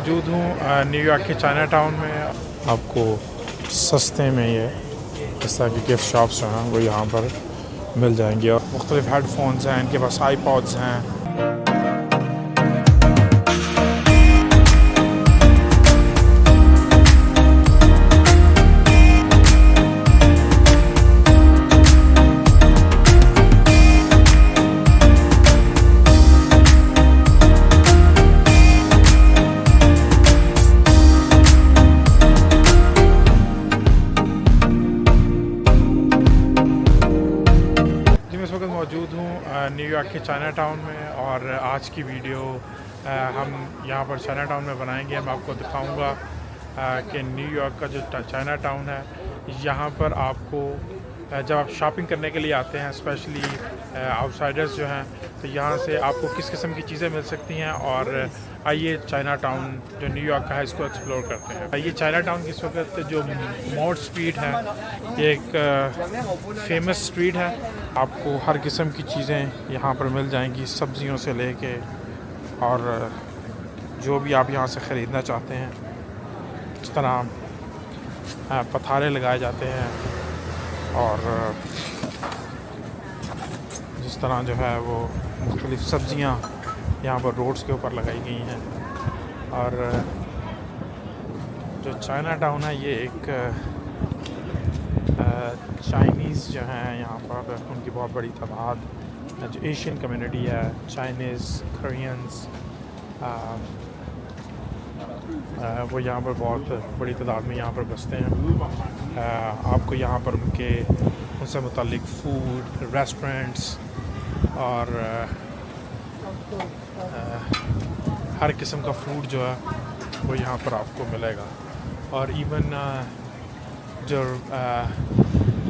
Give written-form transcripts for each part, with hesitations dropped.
मौजूद हूँ न्यूयॉर्क के चाइना टाउन में। आपको सस्ते में ये इस तरह की गिफ्ट शॉप्स जो हैं वो यहाँ पर मिल जाएंगी और मुख्तलिफ हेडफोन्स हैं, इनके पास आईपॉड्स हैं। मौजूद हूँ न्यूयॉर्क के चाइना टाउन में और आज की वीडियो हम यहाँ पर चाइना टाउन में बनाएंगे। मैं आपको दिखाऊंगा कि न्यूयॉर्क का जो चाइना टाउन है, यहाँ पर आपको जब आप शॉपिंग करने के लिए आते हैं, स्पेशली आउटसाइडर्स जो हैं, तो यहाँ से आपको किस किस्म की चीज़ें मिल सकती हैं। और आइए चाइना टाउन जो न्यूयॉर्क का है इसको एक्सप्लोर करते हैं। ये चाइना टाउन की इस वक्त जो मॉड स्ट्रीट है, ये एक फेमस स्ट्रीट है। आपको हर किस्म की चीज़ें यहाँ पर मिल जाएंगी, सब्जियों से लेके और जो भी आप यहाँ से ख़रीदना चाहते हैं। इस तरह पथारे लगाए जाते हैं और जिस तरह जो है वो मुख्तलिफ़ सब्ज़ियाँ यहाँ पर रोड्स के ऊपर लगाई गई हैं। और जो चाइना टाउन है ये एक चाइनीज़ जो हैं यहाँ पर उनकी बहुत बड़ी तादाद, जो एशियन कम्युनिटी है, चाइनीज़, कोरियंस, वो यहाँ पर बहुत बड़ी तादाद में यहाँ पर बसते हैं। आपको यहाँ पर उनसे मुतालिक फ़ूड, रेस्टोरेंट्स और हर किस्म का फ़ूड जो है वो यहाँ पर आपको मिलेगा। और इवन जो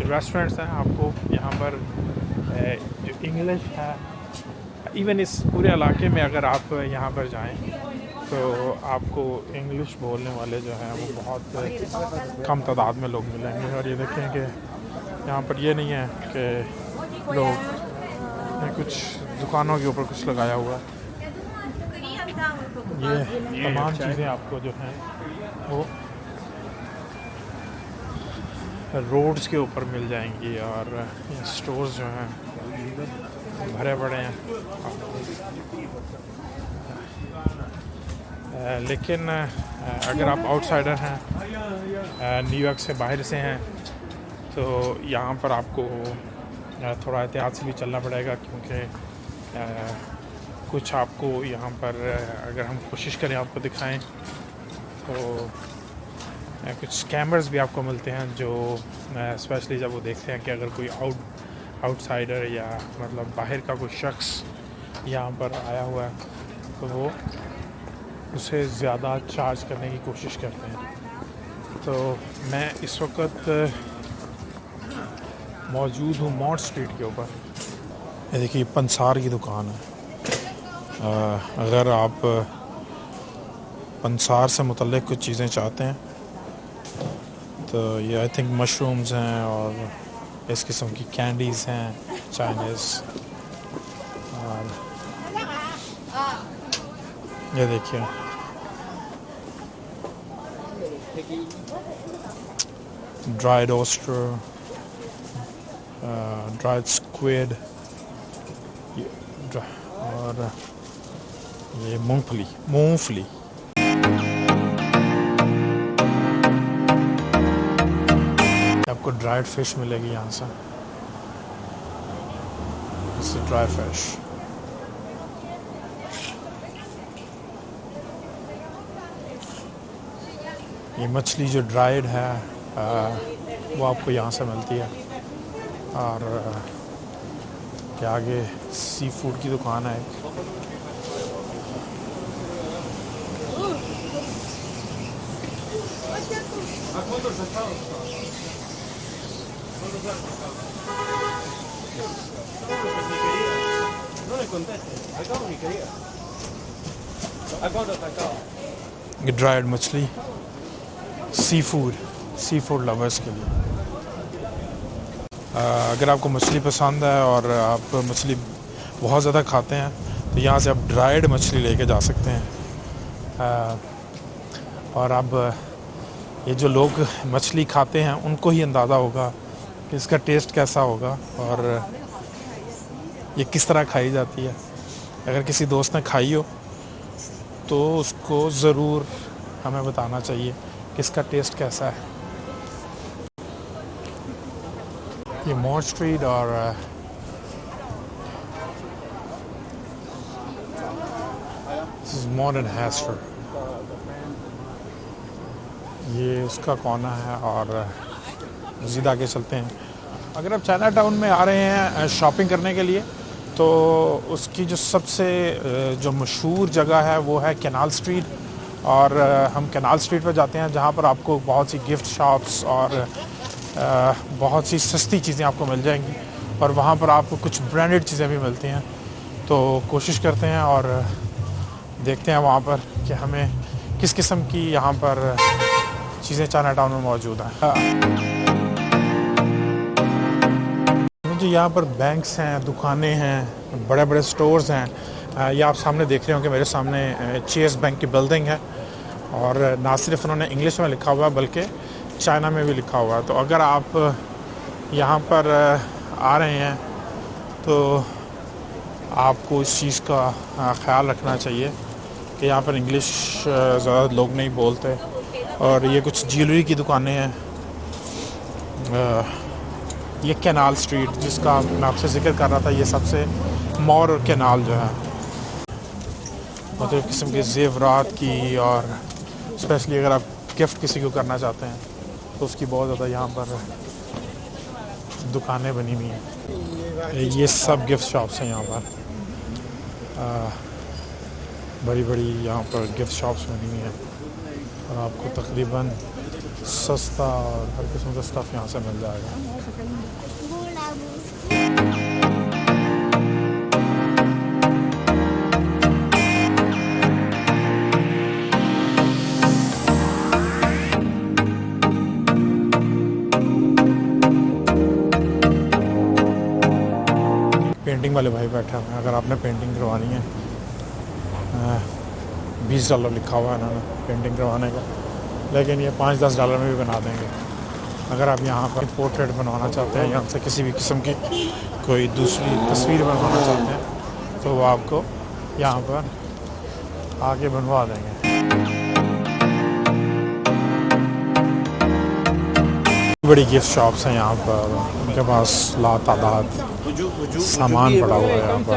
रेस्टोरेंट्स हैं, आपको यहाँ पर जो इंग्लिश है, इवन इस पूरे इलाके में अगर आप यहाँ पर जाएं तो आपको इंग्लिश बोलने वाले जो हैं वो बहुत कम तादाद में लोग मिलेंगे। और ये देखें कि यहाँ पर ये नहीं है कि लोग कुछ दुकानों के ऊपर कुछ लगाया हुआ है। ये तमाम चीज़ें आपको जो हैं वो रोड्स के ऊपर मिल जाएंगी और स्टोर्स जो हैं भरे पड़े हैं। लेकिन अगर आप आउटसाइडर हैं, न्यूयॉर्क से बाहर से हैं, तो यहाँ पर आपको थोड़ा एहतियात से भी चलना पड़ेगा, क्योंकि कुछ आपको यहाँ पर अगर हम कोशिश करें आपको दिखाएं तो कुछ स्कैमर्स भी आपको मिलते हैं, जो स्पेशली जब वो देखते हैं कि अगर कोई आउटसाइडर या मतलब बाहर का कोई शख्स यहाँ पर आया हुआ है तो वो उसे ज़्यादा चार्ज करने की कोशिश करते हैं। तो मैं इस वक्त मौजूद हूँ मॉड स्ट्रीट के ऊपर। ये देखिए पंसार की दुकान है। अगर आप पंसार से मुतल्लिक़ कुछ चीज़ें चाहते हैं तो ये आई थिंक मशरूम्स हैं और इस किस्म की कैंडीज़ हैं चाइनीज़। और ये देखिए ड्राइड ऑस्टर, ड्राइड स्क्विड और ये मूंगफली। आपको ड्राइड फिश मिलेगी यहाँ से, इससे ड्राई फिश। ये मछली जो ड्राइड है वो आपको यहाँ से मिलती है। और के आगे सी फूड की दुकान है एक। ये ड्राइड मछली, सी फूड लवर्स के लिए। अगर आपको मछली पसंद है और आप मछली बहुत ज़्यादा खाते हैं तो यहाँ से आप ड्राइड मछली लेके जा सकते हैं। और अब ये जो लोग मछली खाते हैं उनको ही अंदाज़ा होगा कि इसका टेस्ट कैसा होगा और ये किस तरह खाई जाती है। अगर किसी दोस्त ने खाई हो तो उसको ज़रूर हमें बताना चाहिए कि इसका टेस्ट कैसा है। ये मॉर स्ट्रीट और मॉर एंड हैस्टर, ये उसका कोना है और मज़ीद आगे चलते हैं। अगर आप चाइना टाउन में आ रहे हैं शॉपिंग करने के लिए तो उसकी जो सबसे जो मशहूर जगह है वो है कैनाल स्ट्रीट। और हम कैनाल स्ट्रीट पर जाते हैं जहाँ पर आपको बहुत सी गिफ्ट शॉप्स और बहुत सी सस्ती चीज़ें आपको मिल जाएंगी और वहाँ पर आपको कुछ ब्रांडेड चीज़ें भी मिलती हैं। तो कोशिश करते हैं और देखते हैं वहाँ पर कि हमें किस किस्म की यहाँ पर चीज़ें चाइना टाउन में मौजूद हैं। मुझे यहाँ पर बैंक्स हैं, दुकानें हैं, बड़े बड़े स्टोर्स हैं। ये आप सामने देख रहे हो कि मेरे सामने चेस बैंक की बिल्डिंग है और ना सिर्फ उन्होंने इंग्लिश में लिखा हुआ है बल्कि चाइना में भी लिखा हुआ है। तो अगर आप यहाँ पर आ रहे हैं तो आपको इस चीज़ का ख्याल रखना चाहिए कि यहाँ पर इंग्लिश ज़्यादा लोग नहीं बोलते। और ये कुछ ज्वेलरी की दुकानें हैं। ये कैनाल स्ट्रीट जिसका मैं आपसे जिक्र कर रहा था, ये सबसे मॉर कैनाल जो है मतलब किस्म के ज़ेवरात की और स्पेशली अगर आप गिफ्ट किसी को करना चाहते हैं तो उसकी बहुत ज़्यादा यहाँ पर दुकानें बनी हुई हैं। ये सब गिफ्ट शॉप्स हैं यहाँ पर, बड़ी बड़ी यहाँ पर गिफ्ट शॉप्स बनी हुई हैं और आपको तकरीबन सस्ता और हर किस्म का स्टफ़ यहाँ से मिल जाएगा। पेंटिंग वाले भाई बैठे हुए हैं। अगर आपने पेंटिंग करवानी है, $20 लिखा हुआ है इन्होंने पेंटिंग करवाने का, लेकिन ये $5-10 में भी बना देंगे। अगर आप यहाँ पर पोर्ट्रेट बनवाना चाहते हैं या से किसी भी किस्म की कोई दूसरी तस्वीर बनवाना चाहते हैं तो वो आपको यहाँ पर आके बनवा देंगे। बड़ी गिफ्ट शॉप्स हैं यहाँ पर, उनके पास लातादाद सामान पड़ा हुआ है यहाँ पर।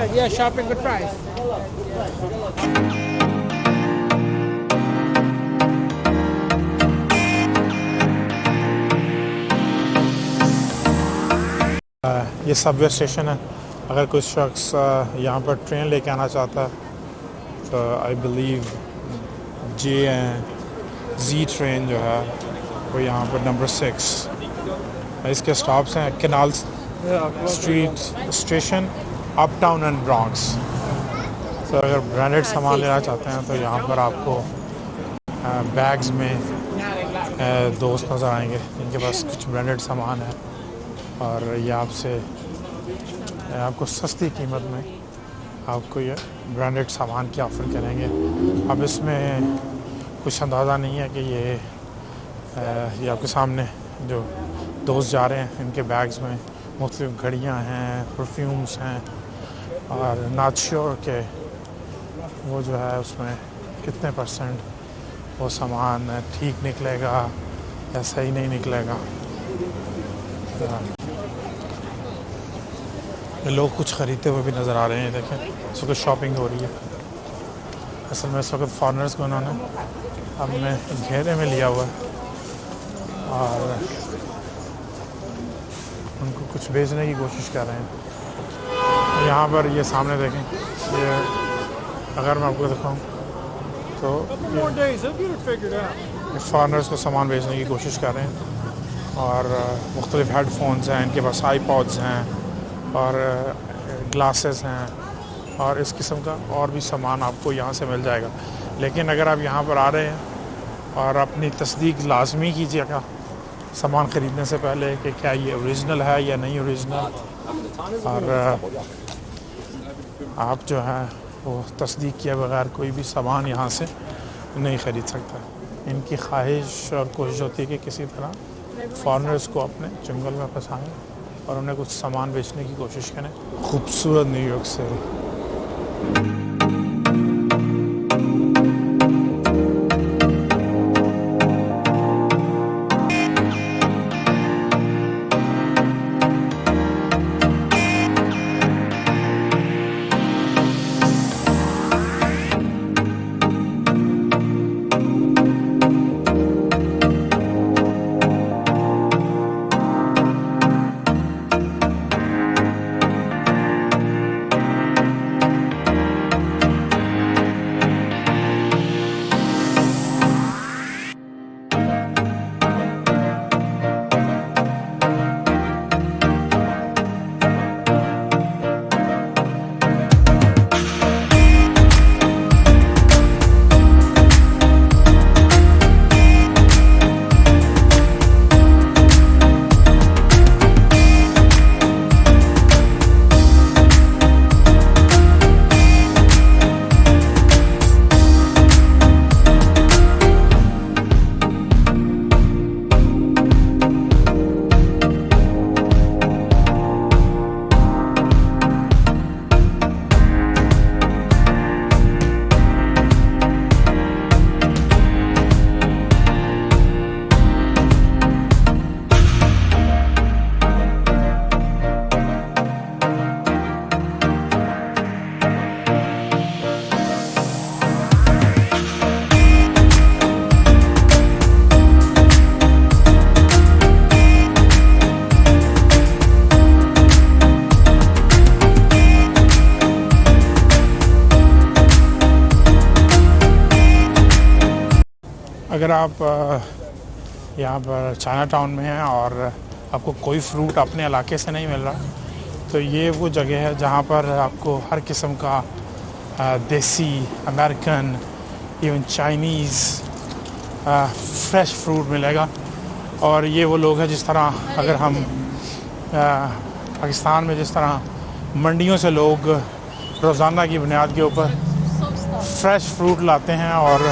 ये सबवे स्टेशन है। अगर कोई शख्स यहाँ पर ट्रेन लेके आना चाहता है तो आई बिलीव जी ट्रेन जो है वो यहाँ पर नंबर 6 इसके स्टॉप्स हैं। Canal street station, up town and Bronx. तो अगर ब्रांडेड सामान लेना चाहते हैं तो यहाँ पर आपको बैग्स में दोस्त नज़र आएंगे इनके पास कुछ ब्रांडेड सामान है और ये आपको सस्ती कीमत में आपको ये ब्रांडेड सामान की ऑफ़र करेंगे। अब इसमें कुछ अंदाज़ा नहीं है कि ये आपके सामने जो दोस्त जा रहे हैं इनके बैग्स में मुख्तलिफ घड़ियाँ हैं, परफ्यूम्स हैं और नॉट श्योर के वो जो है उसमें कितने % वो सामान ठीक निकलेगा या सही नहीं निकलेगा। लोग कुछ ख़रीदते हुए भी नज़र आ रहे हैं। देखें इस वक्त शॉपिंग हो रही है। असल में इस वक्त फॉरेनर्स को उन्होंने अपने घेरे में लिया हुआ है और उनको कुछ बेचने की कोशिश कर रहे हैं। यहाँ पर ये सामने देखें, ये अगर मैं आपको दिखाऊँ तो ये फॉरेनर्स को सामान बेचने की कोशिश कर रहे हैं और मुख्तलिफ हेडफोन्स हैं, इनके पास आईपॉड्स हैं और ग्लासेस हैं और इस किस्म का और भी सामान आपको यहाँ से मिल जाएगा। लेकिन अगर आप यहाँ पर आ रहे हैं और अपनी तस्दीक लाजमी कीजिएगा सामान ख़रीदने से पहले कि क्या ये ओरिजिनल है या नहीं ओरिजिनल, और आप जो है वो तस्दीक किए बगैर कोई भी सामान यहाँ से नहीं ख़रीद सकता। इनकी ख्वाहिश और कोशिश होती है कि किसी तरह फॉरेनर्स को अपने जंगल में फंसाएं और उन्हें कुछ सामान बेचने की कोशिश करें। खूबसूरत न्यूयॉर्क से अगर आप यहाँ पर चाइना टाउन में हैं और आपको कोई फ्रूट अपने इलाके से नहीं मिल रहा तो ये वो जगह है जहाँ पर आपको हर किस्म का देसी, American, even Chinese fresh fruit मिलेगा। और ये वो लोग हैं जिस तरह अगर हम पाकिस्तान में जिस तरह मंडियों से लोग रोज़ाना की बुनियाद के ऊपर फ्रेश फ्रूट लाते हैं और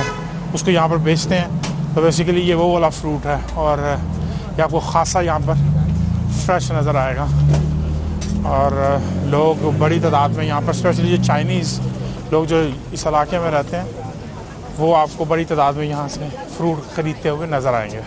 उसको यहाँ पर बेचते हैं, तो बेसिकली ये वो वाला फ्रूट है और ये आपको ख़ासा यहाँ पर फ्रेश नज़र आएगा। और लोग बड़ी तादाद में यहाँ पर, स्पेशली ये चाइनीज़ लोग जो इस इलाके में रहते हैं, वो आपको बड़ी तादाद में यहाँ से फ्रूट ख़रीदते हुए नज़र आएंगे।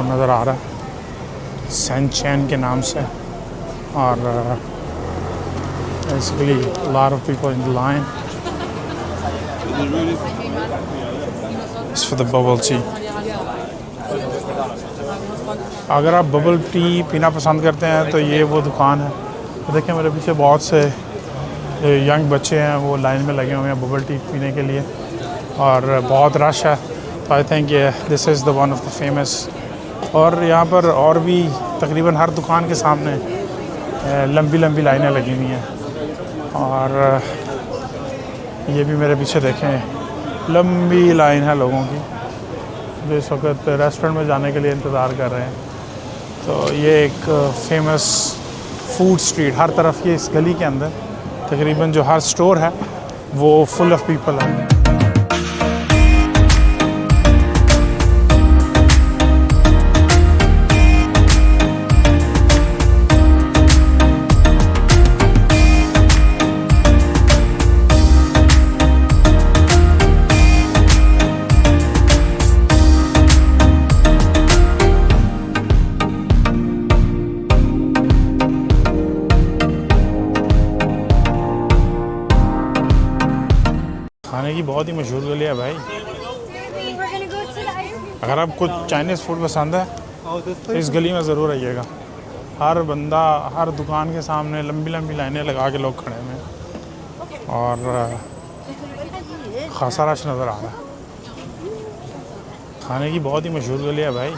नज़र आ रहा है सैनचैन के नाम से और basically lot of people in the line for the bubble tea. अगर आप बबल टी पीना पसंद करते हैं तो ये वो दुकान है। तो देखिए मेरे पीछे बहुत से यंग बच्चे हैं, वो लाइन में लगे हुए हैं बबल टी पीने के लिए और बहुत रश है। तो I think this is the one of the famous. और यहाँ पर और भी तकरीबन हर दुकान के सामने लंबी लंबी लाइनें लगी हुई हैं। और ये भी मेरे पीछे देखें लंबी लाइन है लोगों की जो इस वक्त रेस्टोरेंट में जाने के लिए इंतज़ार कर रहे हैं। तो ये एक फेमस फूड स्ट्रीट, हर तरफ ये इस गली के अंदर तकरीबन जो हर स्टोर है वो फुल ऑफ पीपल है। खाने की बहुत ही मशहूर गली है भाई। अगर आपको चाइनीज़ फूड पसंद है तो इस गली में ज़रूर आइएगा। हर बंदा हर दुकान के सामने लंबी लंबी लाइनें लगा के लोग खड़े हैं और खासा रश नज़र आ रहा है। खाने की बहुत ही मशहूर गली है भाई।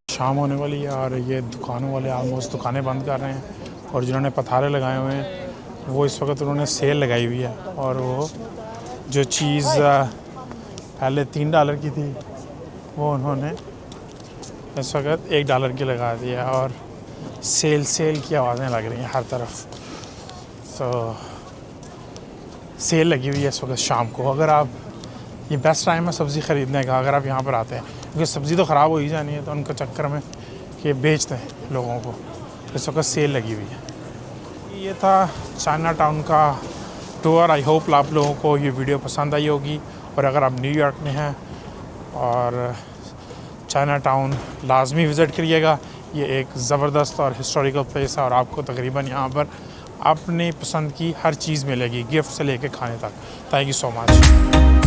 शाम होने वाली है और ये दुकानों वाले आलमोस्ट दुकानें बंद कर रहे हैं और जिन्होंने पथारे लगाए हुए हैं वो इस वक्त उन्होंने सेल लगाई हुई है और वो जो चीज़ पहले $3 की थी वो उन्होंने इस वक्त $1 की लगा दी है और सेल की आवाज़ें लग रही हैं हर तरफ। तो सेल लगी हुई है इस वक्त शाम को। अगर आप ये बेस्ट टाइम है सब्ज़ी ख़रीदने का अगर आप यहाँ पर आते हैं, क्योंकि सब्ज़ी तो ख़राब हो ही जानी है तो उनके चक्कर में कि बेचते हैं लोगों को। इस वक्त सेल लगी हुई है। ये था चाइना टाउन का टूर। आई होप आप लोगों को ये वीडियो पसंद आई होगी और अगर आप न्यूयॉर्क में हैं और चाइना टाउन लाजमी विज़िट करिएगा। ये एक ज़बरदस्त और हिस्टोरिकल प्लेस है और आपको तकरीबन यहाँ पर अपनी पसंद की हर चीज़ मिलेगी, गिफ्ट से लेके खाने तक। Thank you so much.